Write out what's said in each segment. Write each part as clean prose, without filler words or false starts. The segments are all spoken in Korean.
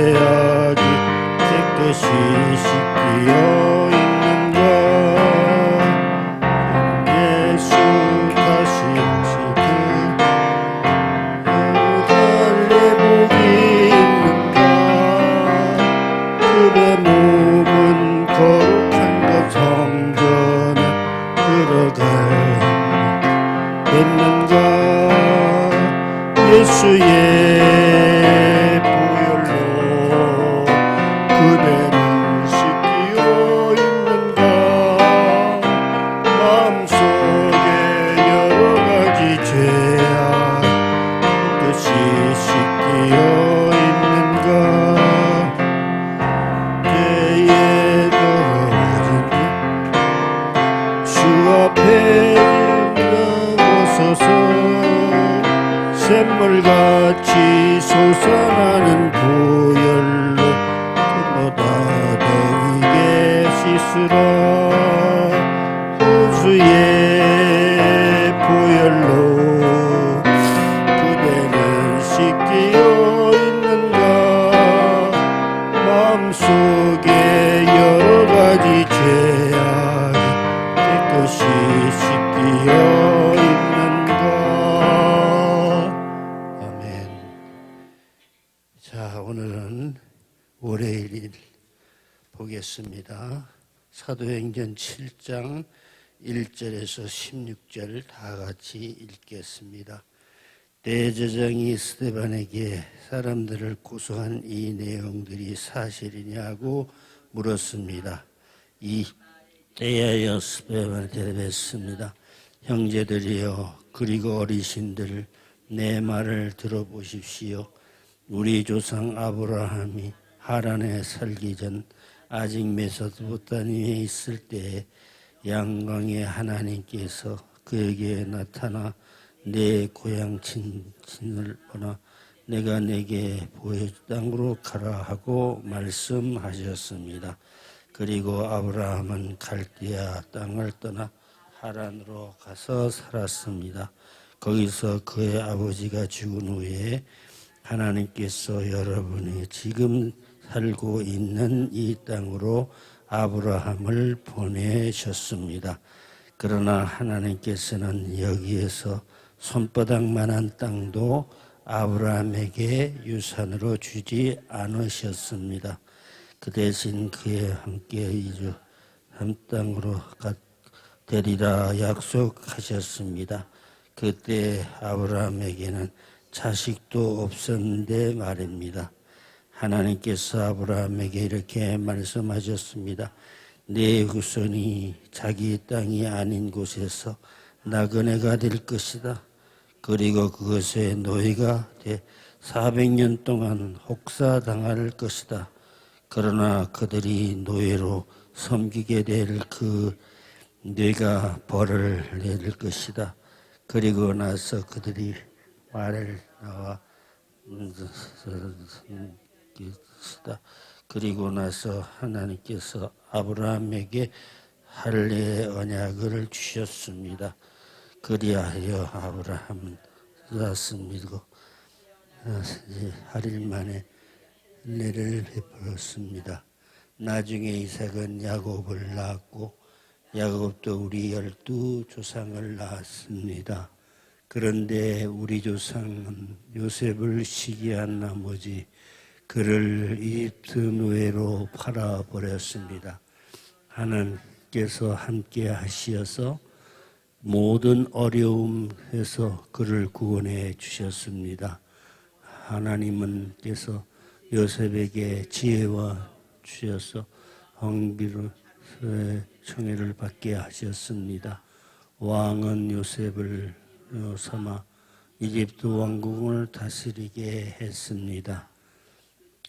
죄악이 깨끗이 씻기어 있는가. 예수 다시 오시고 달래복이 있는가. 그의 몸은 거룩한 것 성전에 들어갈 있는가. 예수의 보혈로 그대를 씻기어 있는가. 마음속에 여러가지 죄악 깨끗이 씻기어 있는가. 죄에 더러워진 주 앞에 일어서서 샘물같이 솟아나는 보혈로 그보다 더이게 씻으라. 호수의 보혈로 그대는 씻기어 있는가. 마음속에 여러가지 죄악이 깨끗이 씻기어 있는가. 아멘. 자, 오늘은 월요일 보겠습니다. 사도행전 7장 1절에서 16절 다 같이 읽겠습니다. 대제사장이 스데반에게 사람들을 고소한 이 내용들이 사실이냐고 물었습니다. 이때하여 스데반이 대답했습니다. 형제들이여, 그리고 어르신들, 내 말을 들어보십시오. 우리 조상 아브라함이 하란에 살기 전 아직 메소포타미아에 있을 때 양광의 하나님께서 그에게 나타나 내 고향 친친을 보나 내가 내게 보여준 땅으로 가라 하고 말씀하셨습니다. 그리고 아브라함은 갈대아 땅을 떠나 하란으로 가서 살았습니다. 거기서 그의 아버지가 죽은 후에 하나님께서 여러분이 지금 살고 있는 이 땅으로 아브라함을 보내셨습니다. 그러나 하나님께서는 여기에서 손바닥만한 땅도 아브라함에게 유산으로 주지 않으셨습니다. 그 대신 그에 함께 이주 한 땅으로 되리라 약속하셨습니다. 그때 아브라함에게는 자식도 없었는데 말입니다. 하나님께서 아브라함에게 이렇게 말씀하셨습니다. 내 후손이 자기 땅이 아닌 곳에서 나그네가 될 것이다. 그리고 그것에 노예가 돼 400년 동안 혹사당할 것이다. 그러나 그들이 노예로 섬기게 될 그 뇌가 벌을 내릴 것이다. 그리고 나서 그들이 말을 나와 그리고 나서 하나님께서 아브라함에게 할례의 언약을 주셨습니다. 그리하여 아브라함은 이것을 믿고 8일 만에 은혜를 베풀었습니다. 나중에 이삭은 야곱을 낳았고 야곱도 우리 12 조상을 낳았습니다. 그런데 우리 조상은 요셉을 시기한 나머지 그를 이집트 노예로 팔아버렸습니다. 하나님께서 함께 하시어서 모든 어려움에서 그를 구원해 주셨습니다. 하나님께서 요셉에게 지혜와 주셔서 황비로의 청해를 받게 하셨습니다. 왕은 요셉을 삼아 이집트 왕국을 다스리게 했습니다.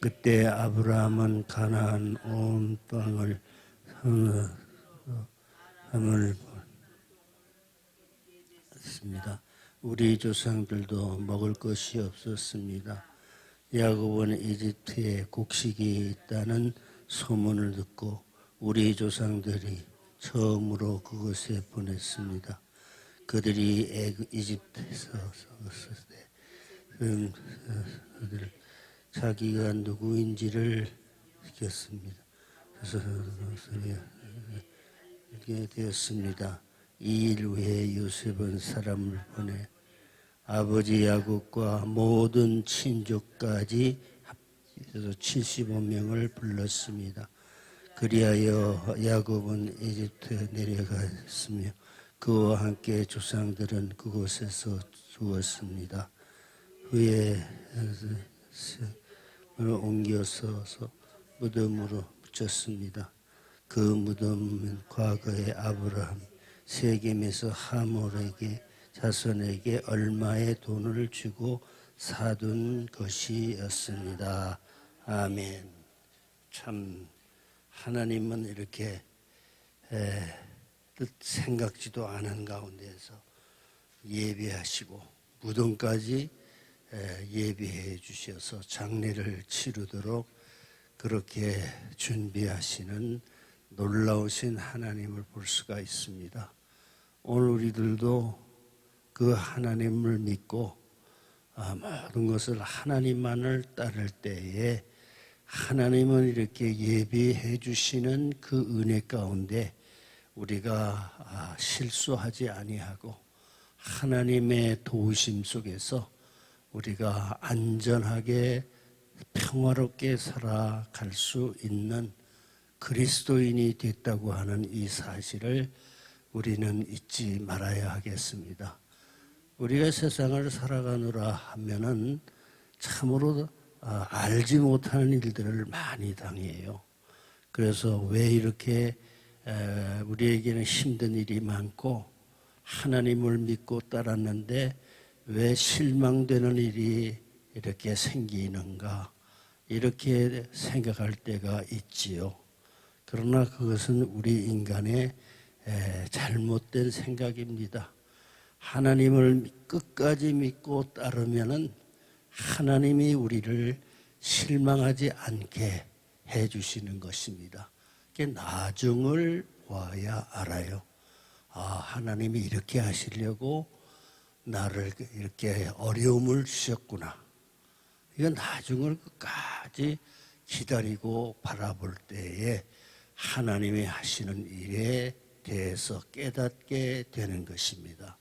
그때 아브라함은 가나안 온 땅을 했습니다. 우리 조상들도 먹을 것이 없었습니다. 야곱은 이집트에 곡식이 있다는 소문을 듣고 우리 조상들이 처음으로 그곳에 보냈습니다. 그들이 이집트에서 섰을 때 자기가 누구인지를 시켰습니다. 그래서 이렇게 되었습니다. 이 일 후에 요셉은 사람을 보내 아버지 야곱과 모든 친족까지 합해서 75명을 불렀습니다. 그리하여 야곱은 이집트에 내려갔으며 그와 함께 조상들은 그곳에서 죽었습니다. 후에 옮겨서 무덤으로 묻혔습니다. 그 무덤은 과거에 아브라함 세겜에서 하몰에게 자손에게 얼마의 돈을 주고 사둔 것이었습니다. 아멘. 참 하나님은 이렇게 뜻 생각지도 않은 가운데서 예배하시고 무덤까지 예배해 주셔서 장례를 치르도록 그렇게 준비하시는 놀라우신 하나님을 볼 수가 있습니다. 오늘 우리들도 그 하나님을 믿고 모든 것을 하나님만을 따를 때에 하나님은 이렇게 예비해 주시는 그 은혜 가운데 우리가 실수하지 아니하고 하나님의 도우심 속에서 우리가 안전하게 평화롭게 살아갈 수 있는 그리스도인이 됐다고 하는 이 사실을 우리는 잊지 말아야 하겠습니다. 우리가 세상을 살아가느라 하면은 참으로 알지 못하는 일들을 많이 당해요. 그래서 왜 이렇게 우리에게는 힘든 일이 많고 하나님을 믿고 따랐는데 왜 실망되는 일이 이렇게 생기는가 이렇게 생각할 때가 있지요. 그러나 그것은 우리 인간의 잘못된 생각입니다. 하나님을 끝까지 믿고 따르면은 하나님이 우리를 실망하지 않게 해주시는 것입니다. 나중을 봐야 알아요. 하나님이 이렇게 하시려고 나를 이렇게 어려움을 주셨구나. 이건 나중을 끝까지 기다리고 바라볼 때에 하나님이 하시는 일에 대해서 깨닫게 되는 것입니다.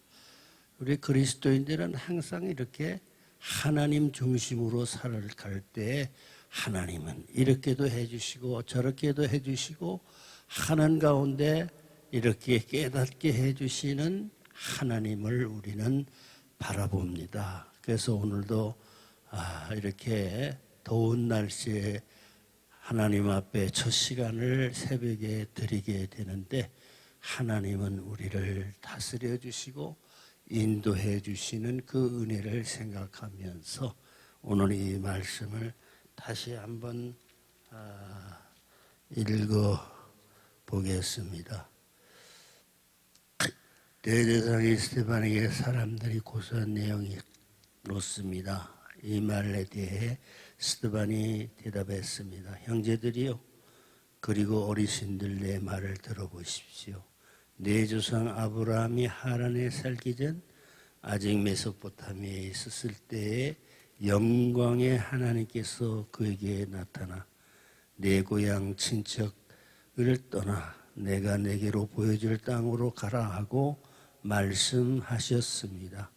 우리 그리스도인들은 항상 이렇게 하나님 중심으로 살아갈 때 하나님은 이렇게도 해주시고 저렇게도 해주시고 하는 가운데 이렇게 깨닫게 해주시는 하나님을 우리는 바라봅니다. 그래서 오늘도 이렇게 더운 날씨에 하나님 앞에 첫 시간을 새벽에 드리게 되는데 하나님은 우리를 다스려 주시고 인도해 주시는 그 은혜를 생각하면서 오늘 이 말씀을 다시 한번 읽어 보겠습니다. 대제사장 스데반에게 사람들이 고소한 내용이 놓습니다. 이 말에 대해 스데반이 대답했습니다. 형제들이요, 그리고 어르신들 내 말을 들어보십시오. 내 조상 아브라함이 하란에 살기 전 아직 메소포타미아에 있었을 때에 영광의 하나님께서 그에게 나타나 내 고향 친척을 떠나 내가 내게로 보여줄 땅으로 가라 하고 말씀하셨습니다.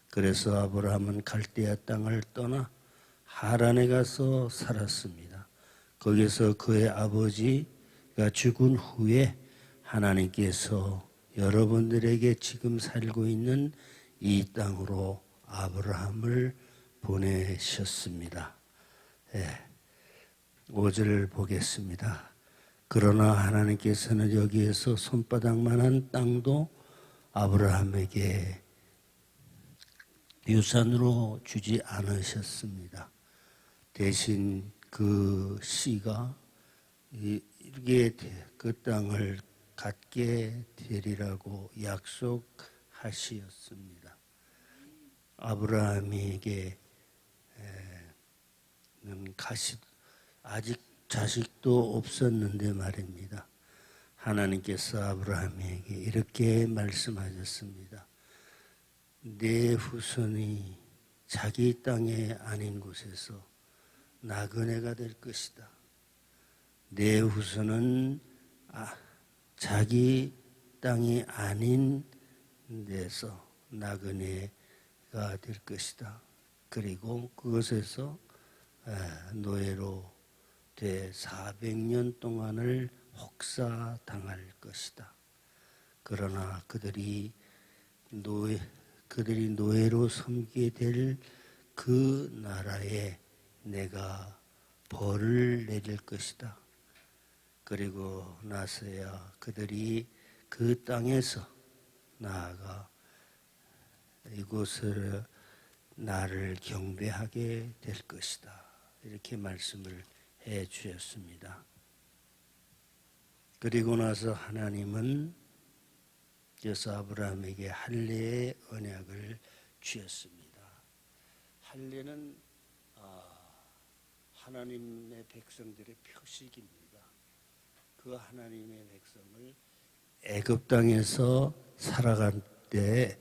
그래서 아브라함은 갈대아 땅을 떠나 하란에 가서 살았습니다. 거기서 그의 아버지가 죽은 후에 하나님께서 여러분들에게 지금 살고 있는 이 땅으로 아브라함을 보내셨습니다. 5절 보겠습니다. 그러나 하나님께서는 여기에서 손바닥만한 땅도 아브라함에게 유산으로 주지 않으셨습니다. 대신 그 씨가 이렇게 그 땅을 갖게 되리라고 약속하시었습니다. 아브라함에게는 아직 자식도 없었는데 말입니다. 하나님께서 아브라함에게 이렇게 말씀하셨습니다. 내 후손이 자기 땅에 아닌 곳에서 나그네가 될 것이다. 내 후손은 자기 땅이 아닌 데서 나그네가 될 것이다. 그리고 그것에서 노예로 돼 400년 동안을 혹사당할 것이다. 그러나 그들이 노예로 섬기게 될 그 나라에 내가 벌을 내릴 것이다. 그리고 나서야 그들이 그 땅에서 나아가 이곳을 나를 경배하게 될 것이다. 이렇게 말씀을 해 주셨습니다. 그리고 나서 하나님은 그래서 아브라함에게 할례의 언약을 주셨습니다. 할례는 하나님의 백성들의 표식입니다. 그 하나님의 백성을 애굽 땅에서 살아갈 때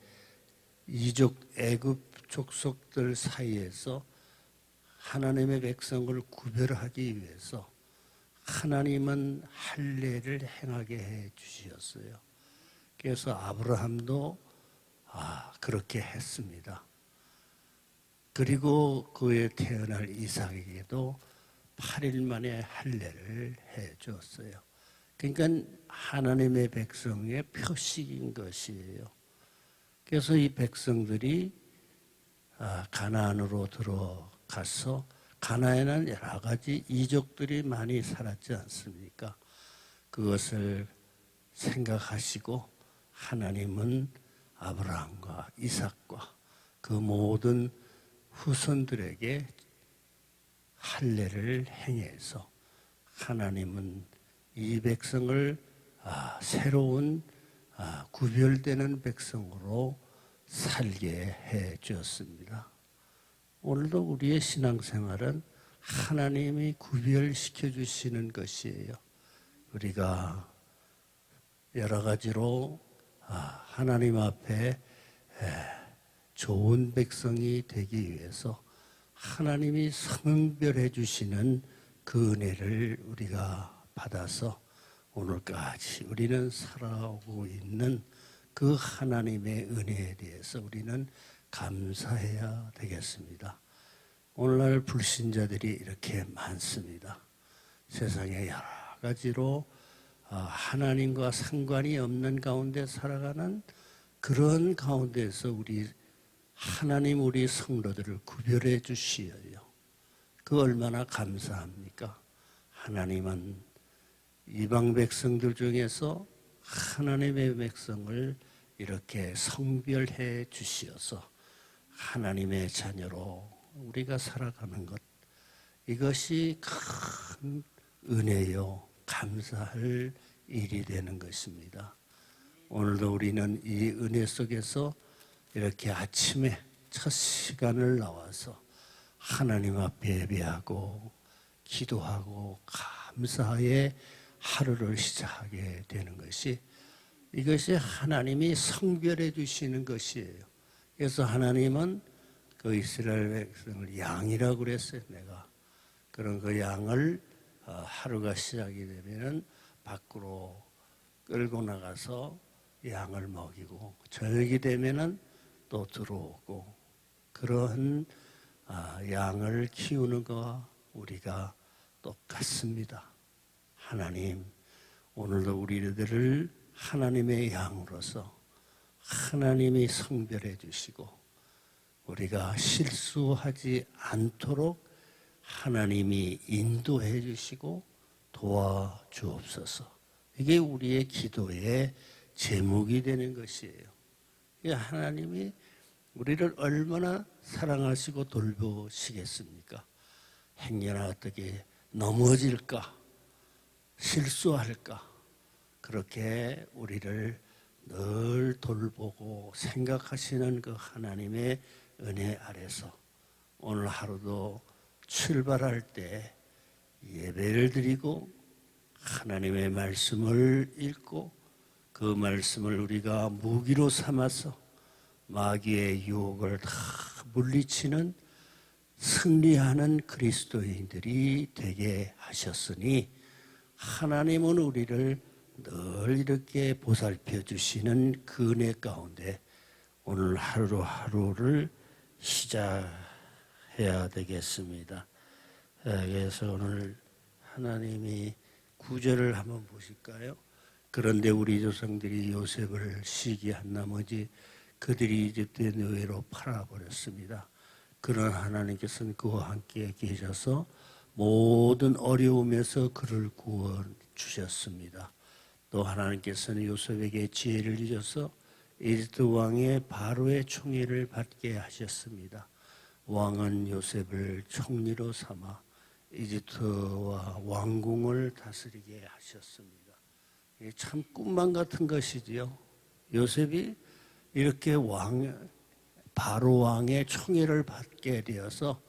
애굽 족속들 사이에서 하나님의 백성을 구별하기 위해서 하나님은 할례를 행하게 해 주셨어요. 그래서 아브라함도 그렇게 했습니다. 그리고 그에 태어날 이삭에게도 8일 만에 할례를 해 주었어요. 그러니까 하나님의 백성의 표식인 것이에요. 그래서 이 백성들이 가나안으로 들어가서 가나안에는 여러 가지 이족들이 많이 살았지 않습니까? 그것을 생각하시고 하나님은 아브라함과 이삭과 그 모든 후손들에게 할례를 행해서 하나님은 이 백성을 새로운 구별되는 백성으로 살게 해 주었습니다. 오늘도 우리의 신앙생활은 하나님이 구별시켜 주시는 것이에요. 우리가 여러 가지로 하나님 앞에 좋은 백성이 되기 위해서 하나님이 성별해 주시는 그 은혜를 우리가 받아서 오늘까지 우리는 살아오고 있는 그 하나님의 은혜에 대해서 우리는 감사해야 되겠습니다. 오늘날 불신자들이 이렇게 많습니다. 세상에 여러 가지로 하나님과 상관이 없는 가운데 살아가는 그런 가운데서 하나님 우리 성도들을 구별해 주시어요. 그 얼마나 감사합니까? 하나님은 이방 백성들 중에서 하나님의 백성을 이렇게 성별해 주시어서 하나님의 자녀로 우리가 살아가는 것, 이것이 큰 은혜요, 감사할 일이 되는 것입니다. 오늘도 우리는 이 은혜 속에서 이렇게 아침에 첫 시간을 나와서 하나님 앞에 예배하고 기도하고 감사의 하루를 시작하게 되는 것이, 이것이 하나님이 성별해 주시는 것이에요. 그래서 하나님은 그 이스라엘 백성을 양이라고 그랬어요. 내가 그런 그 양을 하루가 시작이 되면은 밖으로 끌고 나가서 양을 먹이고, 저녁이 되면은 또 들어오고, 그런 양을 키우는 것과 우리가 똑같습니다. 하나님, 오늘도 우리들을 하나님의 양으로서 하나님이 성별해 주시고 우리가 실수하지 않도록 하나님이 인도해 주시고 도와주옵소서. 이게 우리의 기도의 제목이 되는 것이에요. 하나님이 우리를 얼마나 사랑하시고 돌보시겠습니까? 행여나 어떻게 넘어질까, 실수할까, 그렇게 우리를 늘 돌보고 생각하시는 그 하나님의 은혜 아래서 오늘 하루도 출발할 때 예배를 드리고 하나님의 말씀을 읽고 그 말씀을 우리가 무기로 삼아서 마귀의 유혹을 다 물리치는 승리하는 그리스도인들이 되게 하셨으니 하나님은 우리를 늘 이렇게 보살펴 주시는 그 은혜 가운데 오늘 하루하루를 시작해야 되겠습니다. 그래서 오늘 하나님이 구절을 한번 보실까요? 그런데 우리 조상들이 요셉을 시기한 나머지 그들이 이집트의 노예로 팔아버렸습니다. 그러나 하나님께서는 그와 함께 계셔서 모든 어려움에서 그를 구원주셨습니다. 또 하나님께서는 요셉에게 지혜를 주셔서 이집트 왕의 바로의 총애를 받게 하셨습니다. 왕은 요셉을 총리로 삼아 이집트와 왕궁을 다스리게 하셨습니다. 참 꿈만 같은 것이지요. 요셉이 이렇게 바로 왕의 총애를 받게 되어서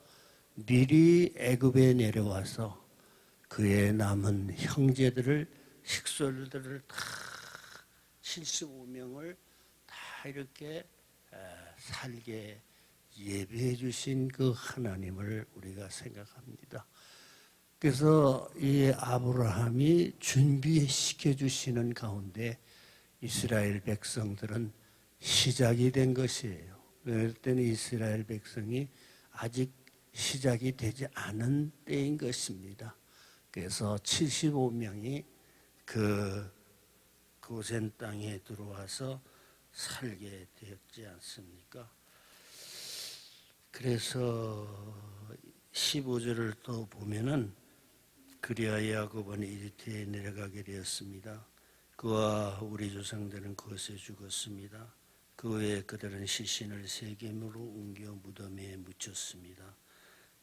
미리 애굽에 내려와서 그의 남은 형제들을 식솔들을 다 75명을 다 이렇게 살게 예배해 주신 그 하나님을 우리가 생각합니다. 그래서 이 아브라함이 준비시켜 주시는 가운데 이스라엘 백성들은 시작이 된 것이에요. 그럴 때는 이스라엘 백성이 아직 시작이 되지 않은 때인 것입니다. 그래서 75명이 그 고센 땅에 들어와서 살게 되었지 않습니까? 그래서 15절을 또 보면은 그리하여 야곱은 이집트에 내려가게 되었습니다. 그와 우리 조상들은 그것에 죽었습니다. 그 후에 그들은 시신을 세겜으로 옮겨 무덤에 묻혔습니다.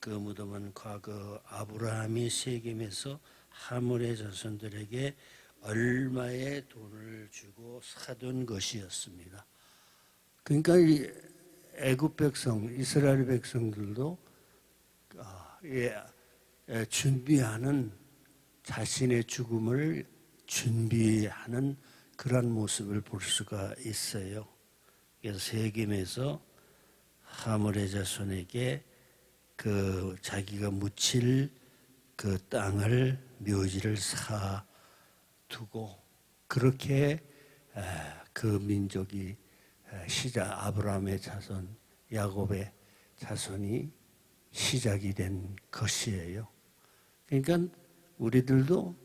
그 무덤은 과거 아브라함이 세겜에서 하물의 자손들에게 얼마의 돈을 주고 사둔 것이었습니다. 그러니까 이 애굽 백성, 이스라엘 백성들도 준비하는 자신의 죽음을 준비하는 그런 모습을 볼 수가 있어요. 그래서 세겜에서 하물의 자손에게 그 자기가 묻힐 그 땅을 묘지를 사두고 그렇게 그 민족이 시작 아브라함의 자손 야곱의 자손이 시작이 된 것이에요. 그러니까 우리들도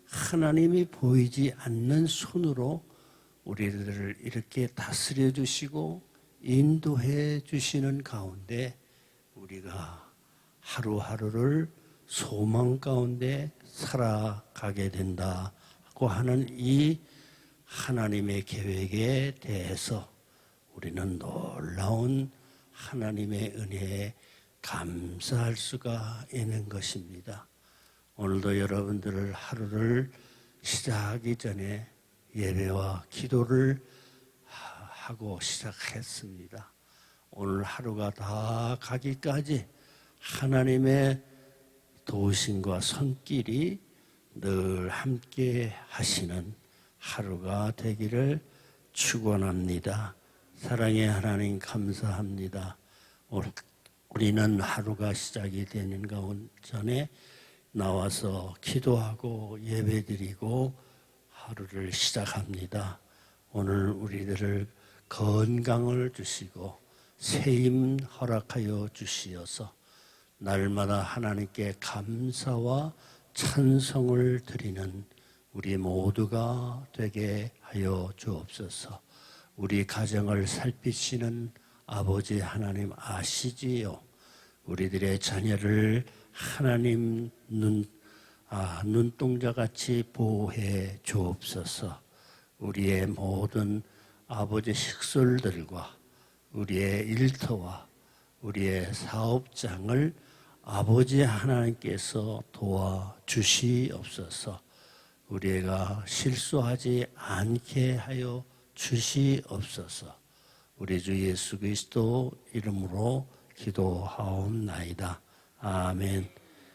하나님이 보이지 않는 손으로 우리들을 이렇게 다스려 주시고 인도해 주시는 가운데 우리가 하루하루를 소망 가운데 살아가게 된다고 하는 이 하나님의 계획에 대해서 우리는 놀라운 하나님의 은혜에 감사할 수가 있는 것입니다. 오늘도 여러분들을 하루를 시작하기 전에 예배와 기도를 하고 시작했습니다. 오늘 하루가 다 가기까지 하나님의 도우심과 손길이 늘 함께 하시는 하루가 되기를 축원합니다. 사랑의 하나님 감사합니다. 우리는 하루가 시작이 되는 가운데 전에 나와서 기도하고 예배드리고 하루를 시작합니다. 오늘 우리들을 건강을 주시고 새힘 허락하여 주시어서 날마다 하나님께 감사와 찬송을 드리는 우리 모두가 되게 하여 주옵소서. 우리 가정을 살피시는 아버지 하나님 아시지요? 우리들의 자녀를 하나님 눈동자같이 보호해 주옵소서. 우리의 모든 아버지 식솔들과 우리의 일터와 우리의 사업장을 아버지 하나님께서 도와주시옵소서. 우리가 실수하지 않게 하여 주시옵소서. 우리 주 예수 그리스도 이름으로 기도하옵나이다. 아멘.